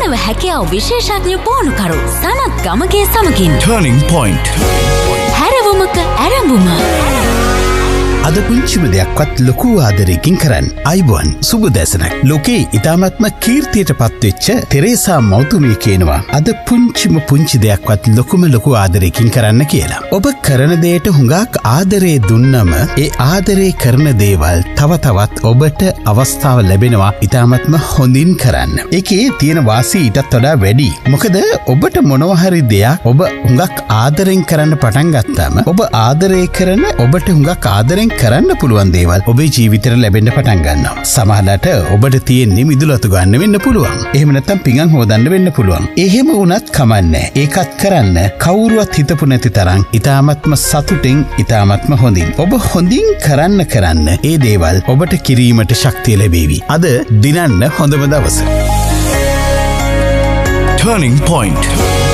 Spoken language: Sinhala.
මානව හැකියාව විශේෂඥ පුහුණුකරු සනත් ගමගේ සමගින් Turning Point. හැරවුමක ඇරඹුම. අද පුංචිම දෙයක්වත් ලොකු ආදරයකින් කරන්න. අයිබෝන් සුබ දැසනක්. ලෝකේ ඉතාමත්ම කීර්තියට පත්වෙච්ච තෙරේසා මෞතුමිය කියනවා අද පුංචි දෙයක්වත් ලොකු ආදරයකින් කරන්න කියලා. ඔබ කරන දෙයට හුඟක් ආදරේ දුන්නම ඒ ආදරේ කරන දේවල් තව තවත් ඔබට අවස්ථාව ලැබෙනවා ඉතාමත්ම හොඳින් කරන්න. ඒකේ තියෙන වාසි ඊටත් වඩා වැඩි. මොකද ඔබට මොනවා හරි දෙයක් ඔබ හුඟක් ආදරෙන් කරන්න පටන් ගත්තාම ඔබ ආදරේ කරන ඔබට හුඟක් ආදරෙන් කරන්න පුළුවන් දේවල් ඔබේ ජීවිතේට ලැබෙන්න පටන් ගන්නවා. සමහරවිට ඔබට තියෙන්නේ මිදුලතු ගන්න වෙන්න පුළුවන්. එහෙම නැත්නම් පිඟන් හොදන්න වෙන්න පුළුවන්. එහෙම වුණත් කමන්නේ. ඒකත් කරන්න කවුරුවත් හිතපු නැති තරම් ඊ타ත්ම සතුටින් ඊ타ත්ම හොඳින්. ඔබ හොඳින් කරන්න ඒ දේවල් ඔබට කිරීමට ශක්තිය ලැබේවි. අද දිනන්න හොඳම දවස. Turning Point.